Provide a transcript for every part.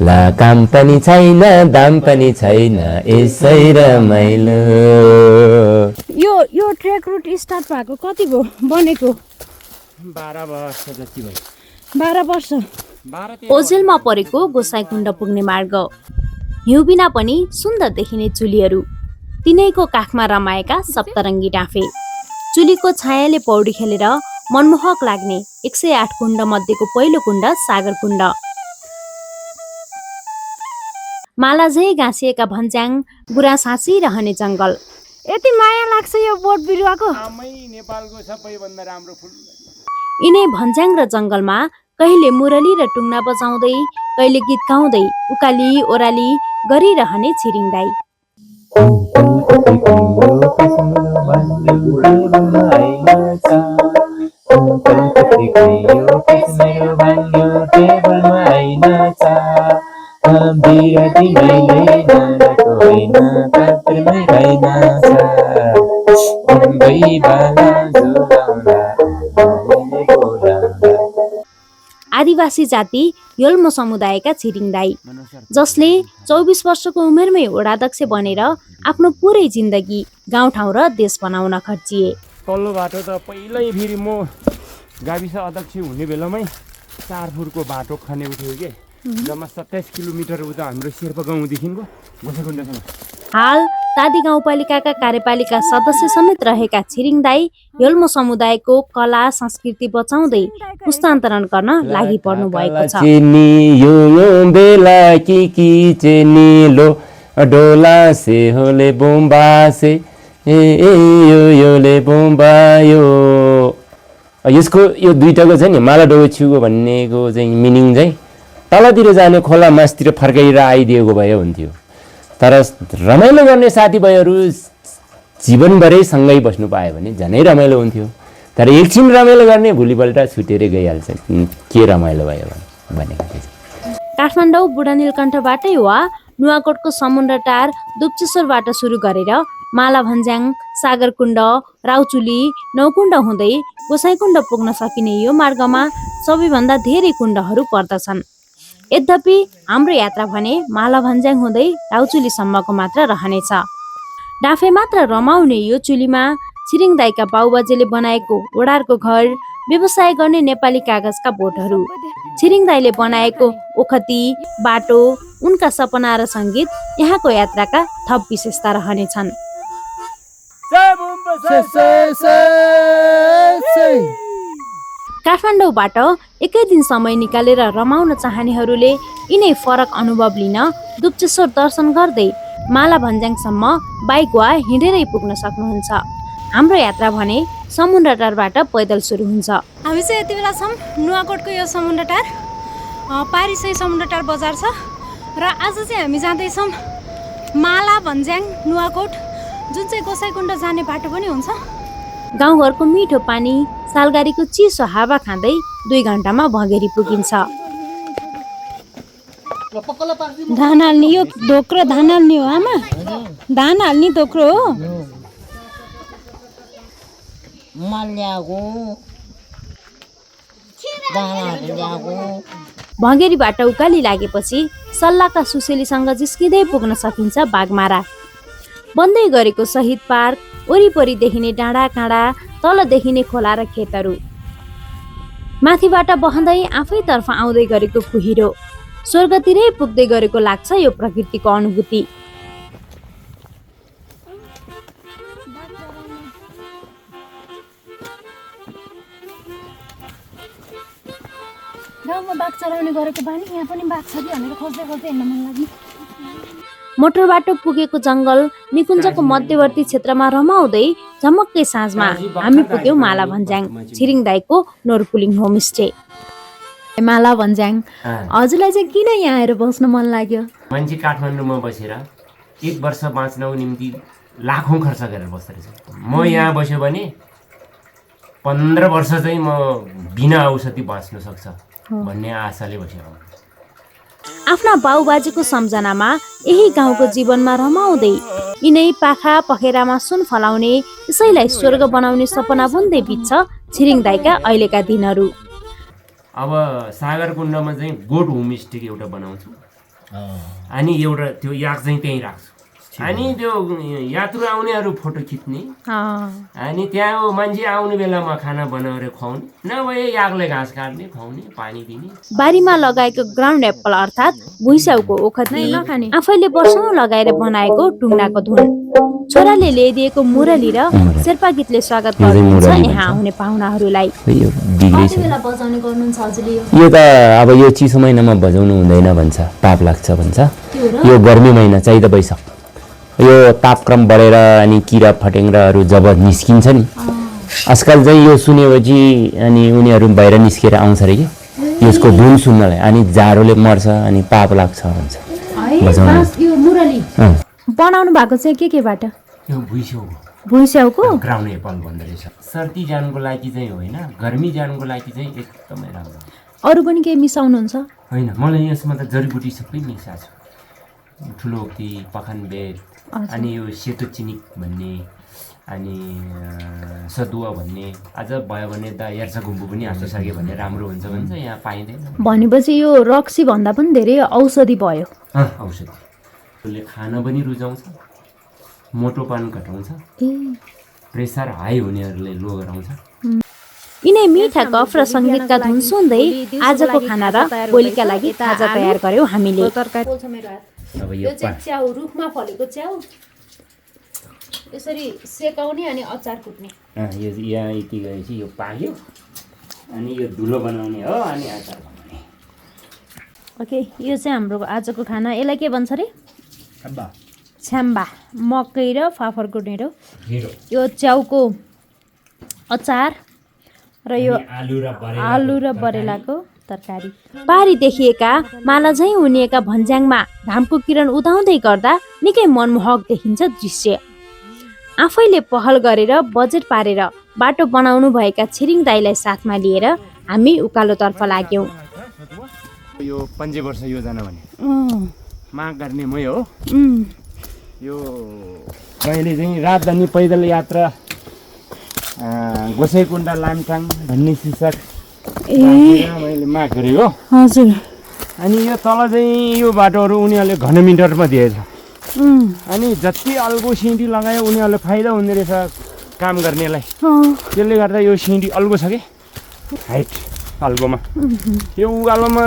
ला काम पनि छैन दाम पनि छैन यसै रमाइलो। यो ट्रेक रुट स्टार्ट भएको कति भयो बनेको? 12 वर्ष जति भयो। 12 वर्ष। ओझेलमा परेको गोसाइकुण्ड पुग्ने मार्ग, हिउँ बिना पनि सुन्दर देखिने चुलीहरू, तिनैको काखमा रमाएका सप्तरङ्गी डाँफे, चुलीको छायाले पौडी खेलेर मनमोहक लाग्ने 108 कुण्ड मध्येको पहिलो कुण्ड सागरकुण्ड, मालाझै गाँसिएका भन्ज्याङ गुराँस हाँसिरहने जङ्गल। यति माया लाग्छ यो बोट बिरुवाको। नेपालको सबैभन्दा राम्रो फुल। यिनै भन्ज्याङ र जङ्गलमा कहिले मुरली र टुङ्ना बजाउँदै, कहिले गीत गाउँदै उकाली ओराली गरिरहने छिरिङ दाई। आदिवासी जाति योल्मो समुदायका छिरिङ दाई, जसले 24 वर्षको उमेरमै वडाध्यक्ष बनेर आफ्नो पुरै जिन्दगी गाउँठाउँ र देश बनाउन खर्चिए। तल्लो बाटो त पहिल्यै फेरि म गाविस अध्यक्ष हुने बेलामै 4 फुटको बाटो खने उठ्यो के, जम्मा 27 किलोमिटर उता हाम्रो शेर्पा गाउँदेखिको गोसाइकुण्डसम्म। हाल तादी गाउँपालिकाका कार्यपालिका सदस्य समेत रहेका छिरिङ दाई योल्मो समुदायको कला संस्कृति बचाउँदै पुस्तान्तरण गर्न लागि पर्नु भएको छ। डोला से होले बोम्बा से योले बोम्बा यो। यसको यो दुईटाको छ नि माला डोबे छुको भन्नेको चाहिँ मिनिङ चाहिँ तलतिर जाने खोला मासतिर फर्काइएर आइदिएको भए हुन्थ्यो, तर रमाइलो गर्ने साथीभाइहरू जीवनभरै सँगै बस्नु पायो भने झनै रमाइलो हुन्थ्यो। तर एकछिन रमाइलो गर्ने भोलिपल्ट छुटेरै गइहाल्छ, के रमाइलो भयो भनेको थिएँ। काठमाडौँ बुढा नीलकण्ठबाटै वा नुवाकोटको समुन्द्रटार दुप्चेश्वरबाट सुरु गरेर माला भन्ज्याङ, सागरकुण्ड, राउचुली, नौकुण्ड हुँदै गोसाइकुण्ड पुग्न सकिने यो मार्गमा सबैभन्दा धेरै कुण्डहरू पर्दछन्। यद्यपि हाम्रो यात्रा भने माला भन्ज्याङ हुँदै राउचुलीसम्मको मात्र रहनेछ। डाँफे मात्र रमाउने यो चुलीमा छिरिङ दाइका बाउबाजेले बनाएको ओडारको घर, व्यवसाय गर्ने नेपाली कागजका बोटहरू, छिरिङ दाइले बनाएको ओखती, बाटो, उनका सपना र सङ्गीत यहाँको यात्राका थप विशेषता रहनेछन्। काठमाडौँबाट एकै दिन समय निकालेर रमाउन चाहनेहरूले यिनै फरक अनुभव लिन दुप्चेश्वर दर्शन गर्दै माला भन्ज्याङसम्म बाइक वा हिँडेरै पुग्न सक्नुहुन्छ। हाम्रो यात्रा भने समुन्द्रटारबाट पैदल सुरु हुन्छ। हामी चाहिँ यति बेला छौँ नुवाकोटको यो समुन्द्रटार, पारिसै समुन्द्रटार बजार छ र आज चाहिँ हामी जाँदैछौँ माला भन्ज्याङ नुवाकोट, जुन चाहिँ गोसाइकुण्ड जाने बाटो पनि हुन्छ। गाउँघरको मिठो पानी, सालगारीको चिसो हावा खाँदै 2 घण्टामा भँगेरी पुगिन्छ। धान हाल्ने यो धोक्रो, धान हाल्ने हो आमा, धान हाल्ने धोक्रो हो। भँगेरीबाट उकाली लागेपछि सल्लाहका सुसेलीसँग जिस्किँदै पुग्न सकिन्छ बाघमारा। बन्दै गरेको शहीद पार्क, वरिपरि देखिने डाँडा काँडा, तल देखिने खोला र खेतहरू, माथिबाट बहँदै आफैतर्फ आउँदै गरेको कुहिरो, स्वर्गतिरै पुग्दै गरेको लाग्छ यो प्रकृतिको अनुभूति। गाउँमा बाघ चराउने गरेको बानी, यहाँ पनि बाघ छ कि भनेर खोज्दै खोज्दै हिँड्न मन लाग्यो। मोटर बाटो पुगेको जङ्गल निकुञ्जको मध्यवर्ती क्षेत्रमा रमाउँदै झमक्कै साँझमा हामी पुग्यौँ माला भन्ज्याङ, छिरिङ दाइको नोरकुलिङ होमस्टे। माला भन्ज्याङ, हजुरलाई चाहिँ किन यहाँ आएर बस्न मन लाग्यो? मान्छे काठमाडौँमा बसेर 1 वर्ष बाँच्नको निम्ति लाखौँ खर्च गरेर बस्दो रहेछ। म यहाँ बस्यो भने 15 वर्ष चाहिँ म बिना औषधि बाँच्न सक्छ भन्ने आशाले बसेर आफ्ना बाउबाजेको सम्झनामा यही गाउँको जीवनमा रमाउँदै यिनै पाखा पखेरामा सुन फलाउने, यसैलाई स्वर्ग बनाउने सपना बुन्दै बित्छ छिरिङ दाइका अहिलेका दिनहरू। अब सागरकुण्डमा चाहिँ गोट होमस्टे एउटा बनाउँछु। अनि एउटा त्यो याक चाहिँ त्यहीँ राख्छु अनि त्यो यात्रु आउनेहरू फोटो खिच्ने अनि त्यहाँ मान्छे आउने बेलामा खाना बनाएर खुवाउने नभए याकले घाँस काट्ने खुवाउने पानी दिने बारीमा लगाएको ग्राउन्ड एप्पल अर्थात् भुइँस्याउको ओखती आफैले वर्षौं लगाएर बनाएको टुङ्नाको धुन छोराले ल्याइदिएको मुरली र शेर्पा गीतले स्वागत गर्नुहुन्छ यहाँ आउने पाहुनाहरूलाई यो त अब यो चिसो महिनामा बजाउनु हुँदैन भन्छ पाप लाग्छ भन्छ यो गर्मी महिना चैत वैशाख यो तापक्रम बढेर अनि किरा फटेङ्ग्राहरू जब निस्किन्छ नि आजकल चाहिँ यो सुनेपछि अनि उनीहरू बाहिर निस्केर आउँछ अरे कि यसको धुन सुन्नलाई अनि जाडोले मर्छ अनि पाप लाग्छ भन्छ बनाउनु भएको चाहिँ केबाट यो भुइँस्याउको ग्राउन्ड एप्पल भन्दो रहेछ सर्दी जानुको लागि चाहिँ होइन गर्मी जानुको लागि चाहिँ एकदमै राम्रो अरू पनि केही मिसाउनुहुन्छ होइन मलाई यसमा त जडीबुटी सबै मिसाएको छ ठुलो ओक्ती पखानबेत अनि यो सेतो चिनिक भन्ने अनि सदुवा भन्ने अझ भयो भने त यार्सा गुम्बु पनि हाल्न भने राम्रो हुन्छ भन्छ यहाँ पाइँदैन भनेपछि यो रक्सी भन्दा पनि धेरै औषधि भयो औषधि यसले खाना पनि रुचाउँछ मोटोपन घटाउँछ प्रेसर हाई हुनेहरूले लो गराउँछ यिनै मिठा गफ र सङ्गीतका धुन सुन्दै आजको खाना र भोलिका लागि ताजा तयार गर्यौँ हामीले अब यो च्याउ रुखमा फलेको च्याउ यसरी सेकाउने अनि अचार कुट्ने यो यहाँ यति गएपछि यो पाक्यो अनि यो धुलो बनाउने हो अनि अचार बनाउने ओके यो चाहिँ हाम्रो आजको खाना यसलाई के भन्छ अरे छ्याम्बा मकै र फाफरको ढेँडो यो च्याउको अचार र यो आलु र बरेलाको तरकारी पारी देखिएका माला झैँ उनिएका भन्ज्याङमा घामको किरण उदाउँदै गर्दा निकै मनमोहक देखिन्छ दृश्य आफैले पहल गरेर बजेट पारेर बाटो बनाउनु भएका छिरिङ दाईलाई साथमा लिएर हामी उकालोतर्फ लाग्यौँ यो 5 वर्ष योजना भने माग गर्ने मै हो यो मैले चाहिँ राजधानी पैदल यात्रा गोसाइकुण्ड लामटाङ भन्ने शीर्षक मैले माग गरेको हजुर अनि यो तल चाहिँ यो बाटोहरू उनीहरूले घन मिटरमा दिएछ अनि जति अल्गो सिँढी लगायो उनीहरूले फाइदा हुँदो रहेछ काम गर्नेलाई त्यसले गर्दा यो सिँढी अल्गो छ कि हाइट अल्गोमा यो उकालोमा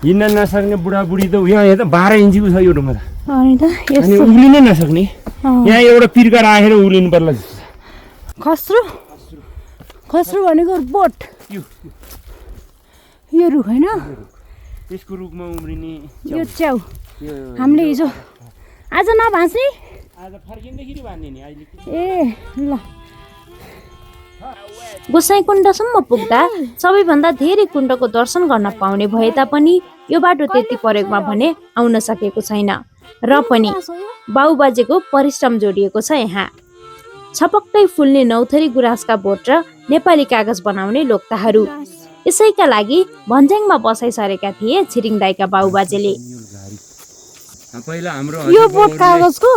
हिँड्न नसक्ने बुढाबुढी त यहाँ त 12 इन्चीको छ यो ढुङ्गा त अनि उक्लिनै नसक्ने यहाँ एउटा पिर्का राखेर उक्लिनु पर्ला खस्रो खस्रो भनेको बोट यो रुख होइन त्यसको रुखमा उम्रिने यो च्याउ हामीले हिजो आज नभाँच्ने आज फर्किँदाखेरि भान्ने नि अहिले ए ल गोसाइकुण्डसम्म पुग्दा सबैभन्दा धेरै कुण्डको दर्शन गर्न पाउने भए तापनि यो बाटो त्यति प्रयोगमा भने आउन सकेको छैन र पनि बाउबाजेको परिश्रम जोडिएको छ यहाँ छपक्कै फुल्ने नौथरी गुराँसका बोट र नेपाली कागज बनाउने लोक्ताहरू यसैका लागि भन्ज्याङमा बसाइ सरेका थिए छिरिङ दाइका बाउबाजेले पहिला हाम्रो यो बोट कागजको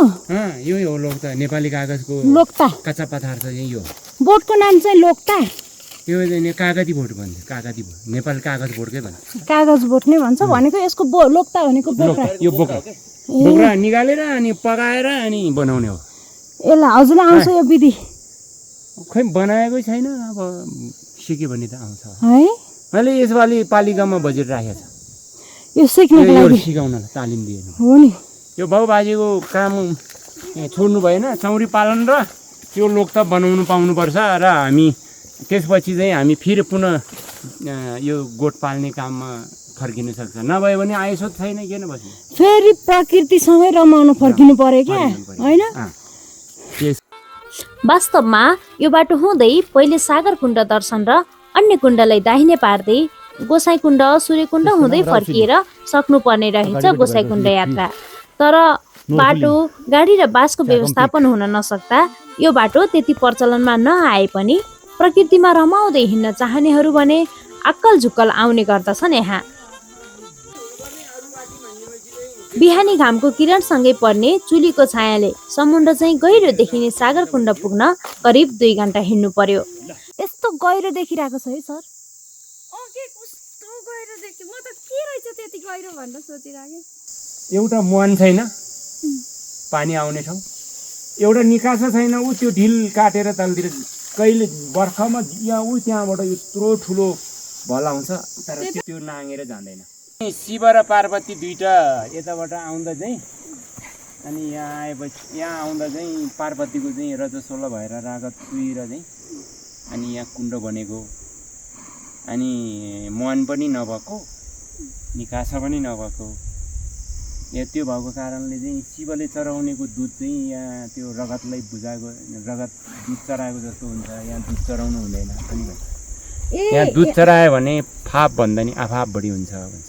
यो हो लोक्ता नेपाली कागजको लोक्ता कच्चा पदार्थ चाहिँ यो बोटको नाम चाहिँ लोक्ता यो चाहिँ कागती बोट भन्छ कागती बोट नेपाली कागज बोटकै भन्छ कागज बोट नै भन्छ भनेको यसको लोक्ता भनेको बोक्रा यो बोक्रा निकालेर अनि पकाएर अनि बनाउने हो यसलाई हजुरलाई आउँछ यो विधि खै बनाएकै छैन अब सिक्यो भने त आउँछ है मैले यसपालि पालिकामा बजेट राखेको छ यो सिक्नको लागि सिकाउनलाई तालिम दिएन हो नि यो बाउबाजेको काम छोड्नु भएन चौरी पालन र त्यो लोक्ता बनाउनु पाउनुपर्छ र हामी त्यसपछि चाहिँ हामी फेरि पुनः यो गोठ पाल्ने काममा फर्किन सक्छ नभए भने आयसो छैन किन बस्नु फेरि प्रकृतिसँगै रमाउन फर्किनु पर्यो क्या होइन वास्तवमा यो बाटो हुँदै पहिले सागरकुण्ड दर्शन र अन्य कुण्डलाई दाहिने पार्दै गोसाइकुण्ड सूर्यकुण्ड हुँदै फर्किएर सक्नुपर्ने रहेछ गोसाइकुण्ड यात्रा तर बाटो गाडी र बासको व्यवस्थापन हुन नसक्दा यो बाटो त्यति प्रचलनमा नआए पनि प्रकृतिमा रमाउँदै हिँड्न चाहनेहरू भने अक्कल झुक्कल आउने गर्दछन् यहाँ बिहानी घामको किरणसँगै पर्ने चुलीको छायाले समुद्र चाहिँ गहिरो देखिने सागरकुण्ड पुग्न करिब 2 घण्टा हिँड्नु पर्यो यस्तो गहिरो देखिरहेको छ है सर गहिरो देख्छु म त के रहेछ त्यति गहिरो भनेर सोचिरहेको एउटा मुहान छैन पानी आउने ठाउँ, एउटा निकासा छैन, ऊ त्यो ढिल काटेर तलतिर कहिले बर्खामा यहाँ ऊ त्यहाँबाट यत्रो ठुलो भल आउँछ तर त्यो नाङ्गेर जाँदैन। शिव र पार्वती दुईटा यताबाट आउँदा चाहिँ अनि यहाँ आएपछि यहाँ आउँदा चाहिँ पार्वतीको चाहिँ रजस्वला भएर राग चुइर चाहिँ अनि यहाँ कुण्ड बनेको, अनि मुहान पनि नभएको निकासा पनि नभएको, यहाँ त्यो भएको कारणले चाहिँ शिवले चढाउनेको दुध चाहिँ यहाँ त्यो रगतलाई बुझाएको रगत दुध चढाएको जस्तो हुन्छ, यहाँ दुध चढाउनु हुँदैन पनि भन्छ। यहाँ दुध चढायो भने फाप भन्दा नि आफाप बढी हुन्छ भन्छ।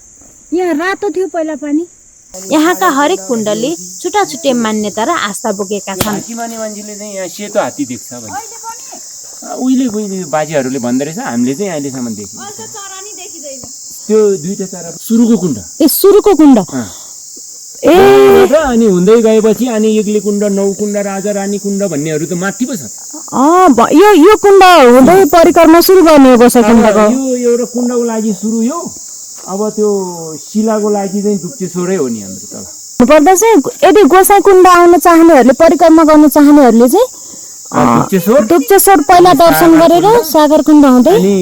यहाँ रातो थियो पहिला पानी। यहाँका हरेक कुण्डले छुट्टा छुट्टै मान्यता र आस्था बोकेका छन्। हात्ती माने मान्छेले चाहिँ यहाँ सेतो हात्ती देख्छ भन्छ, उहिले बाजेहरूले भन्दो रहेछ, हामीले चाहिँ अहिलेसम्म देख्यौँ। त्यो दुईटा चरा सुरुको कुण्ड, ए सुरुको कुण्ड ए अनि हुँदै गएपछि अनि एक्ले कुण्ड, नौ कुण्ड, राजा रानी कुण्ड भन्नेहरू त माथि पो छ। यो कुण्ड हुँदै परिक्रमा सुरु गर्ने गोसाइकुण्डको। यो एउटा कुण्डको लागि सुरु यो, अब त्यो शिलाको लागि चाहिँ दुप्तेश्वरै हो नि हाम्रो तल। पर्दा चाहिँ यदि गोसाइकुण्ड आउन चाहनेहरूले परिक्रमा गर्न चाहनेहरूले चाहिँ दुप्तेश्वर पहिला दर्शन गरेर सागरकुण्ड हुँदै अनि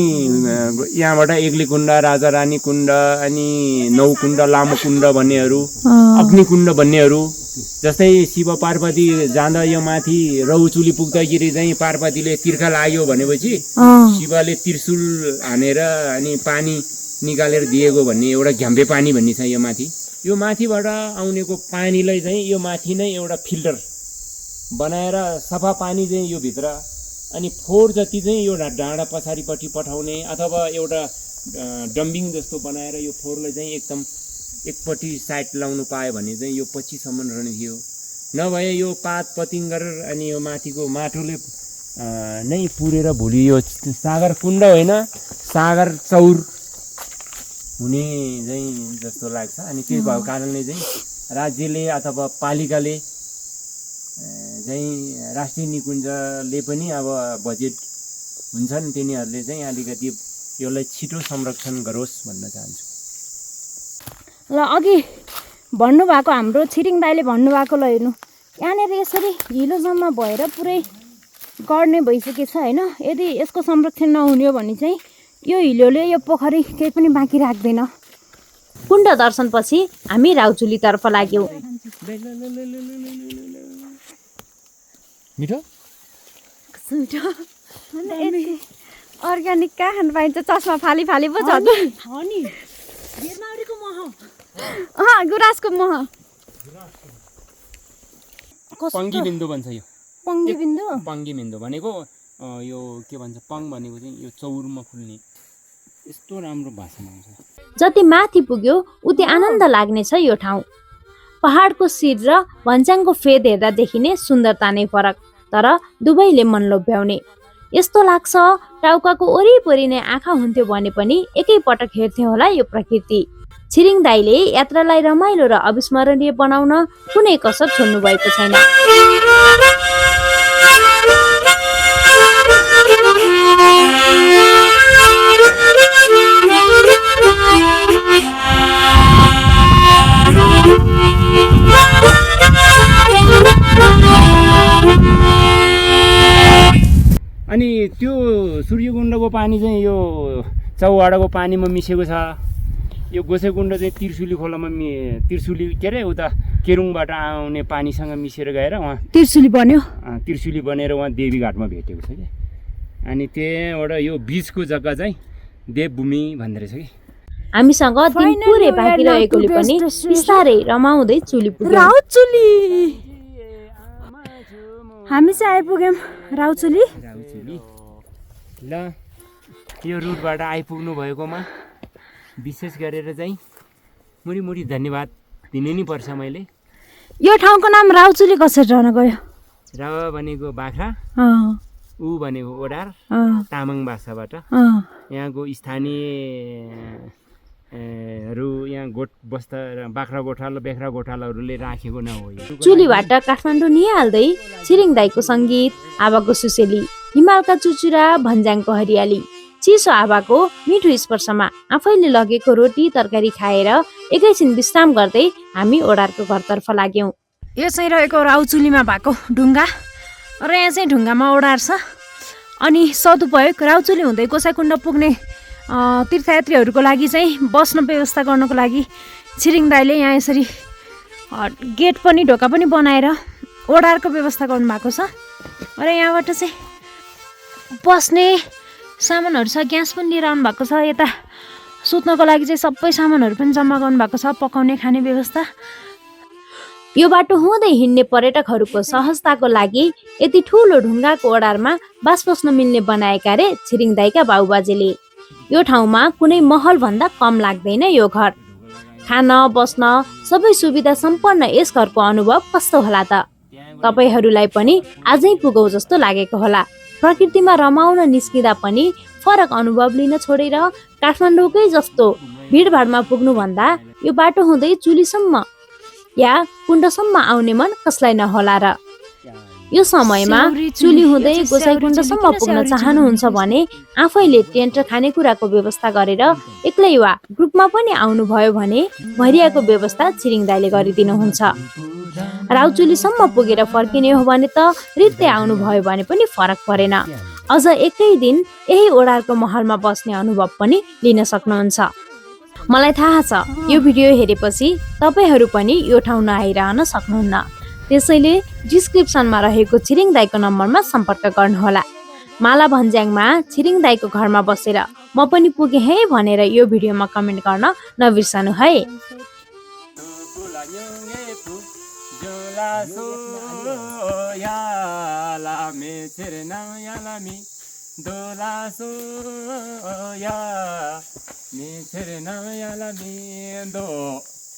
यहाँबाट एक्ले कुण्ड, राजा रानी कुण्ड, अनि नौ कुण्ड, लामो कुण्ड भन्नेहरू, अग्निकुण्ड भन्नेहरू। जस्तै शिव पार्वती जाँदा यो माथि रौचुली पुग्दाखेरि चाहिँ पार्वतीले तिर्खा लाग्यो भनेपछि शिवले त्रिशूल हानेर अनि पानी निकालेर दिएको भन्ने एउटा झ्याम्पे पानी भन्ने छ यो माथि। यो माथिबाट आउनेको पानीलाई चाहिँ यो माथि नै एउटा फिल्टर बनाएर सफा पानी चाहिँ यो भित्र, अनि फोहोर जति चाहिँ यो डाँडा पछाडिपट्टि पठाउने अथवा एउटा डम्बिङ जस्तो बनाएर यो फोहोरलाई चाहिँ एकदम एकपट्टि साइड लाउनु पायो भने चाहिँ यो पछिसम्म रहने थियो। नभए यो पात पतिङ्गर अनि यो माथिको माटोले नै पुरेर भोलि यो सागर कुण्ड होइन सागर चौर हुने चाहिँ जस्तो लाग्छ। अनि त्यो भएको कारणले चाहिँ राज्यले अथवा पालिकाले चाहिँ राष्ट्रिय निकुञ्जले पनि अब बजेट हुन्छन् तिनीहरूले चाहिँ अलिकति यसलाई छिटो संरक्षण गरोस् भन्न चाहन्छु। ल अघि भन्नुभएको हाम्रो छिरिङ दाइले भन्नुभएकोलाई हेर्नु, यहाँनिर यसरी हिलो जम्मा भएर पुरै गर्ने भइसकेको छ होइन। यदि यसको संरक्षण नहुने हो भने चाहिँ यो हिलोले यो पोखरी केही पनि बाँकी राख्दैन। कुण्ड दर्शनपछि हामी राउचुलीतर्फ लाग्यौँ। मिठो अर्ग्यानिक कहाँ खानु पाइन्छ, चस्मा फाली फाली पो छ गुराँसको मह। पङ्गी बिन्दु भन्छ यो। पङ्गी बिन्दु, पङ्गी बिन्दु भनेको यो के भन्छ, पङ भनेको चाहिँ यो चौरमा फुल्ने यस्तो राम्रो भाषामा आउँछ। जति माथि पुग्यो उति आनन्द लाग्नेछ यो ठाउँ। पहाडको शिर र भन्ज्याङको फेद हेर्दा देखिने सुन्दरता नै फरक, तर दुवैले मन लोभ्याउने। यस्तो लाग्छ टाउकाको वरिपरि नै आँखा हुन्थ्यो भने पनि एकै पटक हेर्थे होला यो प्रकृति। छिरिङ दाइले यात्रालाई रमाइलो र अविस्मरणीय बनाउन कुनै कसर छोड्नु भएको छैन। अनि त्यो सूर्यकुण्डको पानी चाहिँ यो चौहाडाको पानीमा मिसेको छ। यो गोसाइकुण्ड चाहिँ त्रिशुली खोलामा त्रिशुली के अरे उता केरुङबाट आउने पानीसँग मिसेर गएर उहाँ त्रिशुली बन्यो। त्रिशुली बनेर उहाँ देवीघाटमा भेटेको छ कि। अनि त्यहाँबाट यो बिचको जग्गा चाहिँ देवभूमि भन्दो रहेछ कि। हामीसँग दिन पुरै बाँकी रहेकोले पनि बिस्तारै रमाउँदै चुली पुग्यौँ। राउचुली हामी चाहिँ आइपुग्यौँ राउचुली। ल यो रुटबाट आइपुग्नु भएकोमा विशेष गरेर चाहिँ मुरी धन्यवाद दिनु नि पर्छ मैले। यो ठाउँको नाम राउचुली कसरी रहन गयो? र भनेको बाख्रा, ऊ भनेको ओडार, तामाङ भाषाबाट यहाँको स्थानीयहरू यहाँ बस्दा बाख्रा गोठालाहरूले राखेको न हो। चुलीबाट काठमाडौँ निहाल्दै छिरिङ दाइको सङ्गीत, हावाको सुसेली, हिमालका चुचुरा, भन्ज्याङको हरियाली, चिसो हावाको मिठो स्पर्शमा आफैले लगेको रोटी तरकारी खाएर एकैछिन विश्राम गर्दै हामी ओडारको घरतर्फ लाग्यौँ। यो चाहिँ रहेको राउचुलीमा भएको ढुङ्गा र यहाँ चाहिँ ढुङ्गामा ओडार छ। अनि सदुपयोग राउचुली हुँदै गोसाइकुण्ड पुग्ने तीर्थयात्रीहरूको लागि चाहिँ बस्न व्यवस्था गर्नको लागि छिरिङ दाइले यहाँ यसरी गेट पनि ढोका पनि बनाएर ओडारको व्यवस्था गर्नुभएको छ। र यहाँबाट चाहिँ बस्ने सामानहरू छ, ग्यास पनि लिएर आउनु भएको छ। यता सुत्नको लागि चाहिँ सबै सामानहरू पनि जम्मा गर्नुभएको छ, पकाउने खाने व्यवस्था। यो बाटो हुँदै हिँड्ने पर्यटकहरूको सहजताको लागि यति ठुलो ढुङ्गाको ओडारमा बास बस्न मिल्ने बनाएका रे छिरिङ दाइका बाबुबाजेले। यो ठाउँमा कुनै महल भन्दा कम लाग्दैन यो घर। खान बस्न सबै सुविधा सम्पन्न यस घरको अनुभव कस्तो होला त? तपाईहरूलाई पनि आजै पुगौ जस्तो लागेको होला। प्रकृतिमा रमाउन निस्किँदा पनि फरक अनुभव लिन छोडेर काठमाडौँकै जस्तो भिडभाडमा पुग्नुभन्दा यो बाटो हुँदै चुलीसम्म या कुण्डसम्म आउने मन कसलाई नहोला र? यो समयमा चुली हुँदै गोसाइकुण्डसम्म पुग्न चाहनुहुन्छ भने आफैले टेन्ट र खानेकुराको व्यवस्था गरेर एक्लै वा ग्रुपमा पनि आउनुभयो भने भरियाको व्यवस्था छिरिङ दाइले गरिदिनुहुन्छ। राउचुलीसम्म पुगेर फर्किने हो भने त रित्तै आउनुभयो भने पनि फरक परेन। अझ एकै दिन यही ओडारको महलमा बस्ने अनुभव पनि लिन सक्नुहुन्छ। मलाई थाहा छ यो भिडियो हेरेपछि तपाईहरू पनि यो ठाउँ नआइरहन सक्नुहुन्न। त्यसैले डिस्क्रिप्सनमा रहेको छिरिङ दाइको नम्बरमा सम्पर्क गर्नुहोला। माला भन्ज्याङमा छिरिङ दाइको घरमा बसेर म पनि पुगेँ है भनेर यो भिडियोमा कमेन्ट गर्न नबिर्सनु है। दोला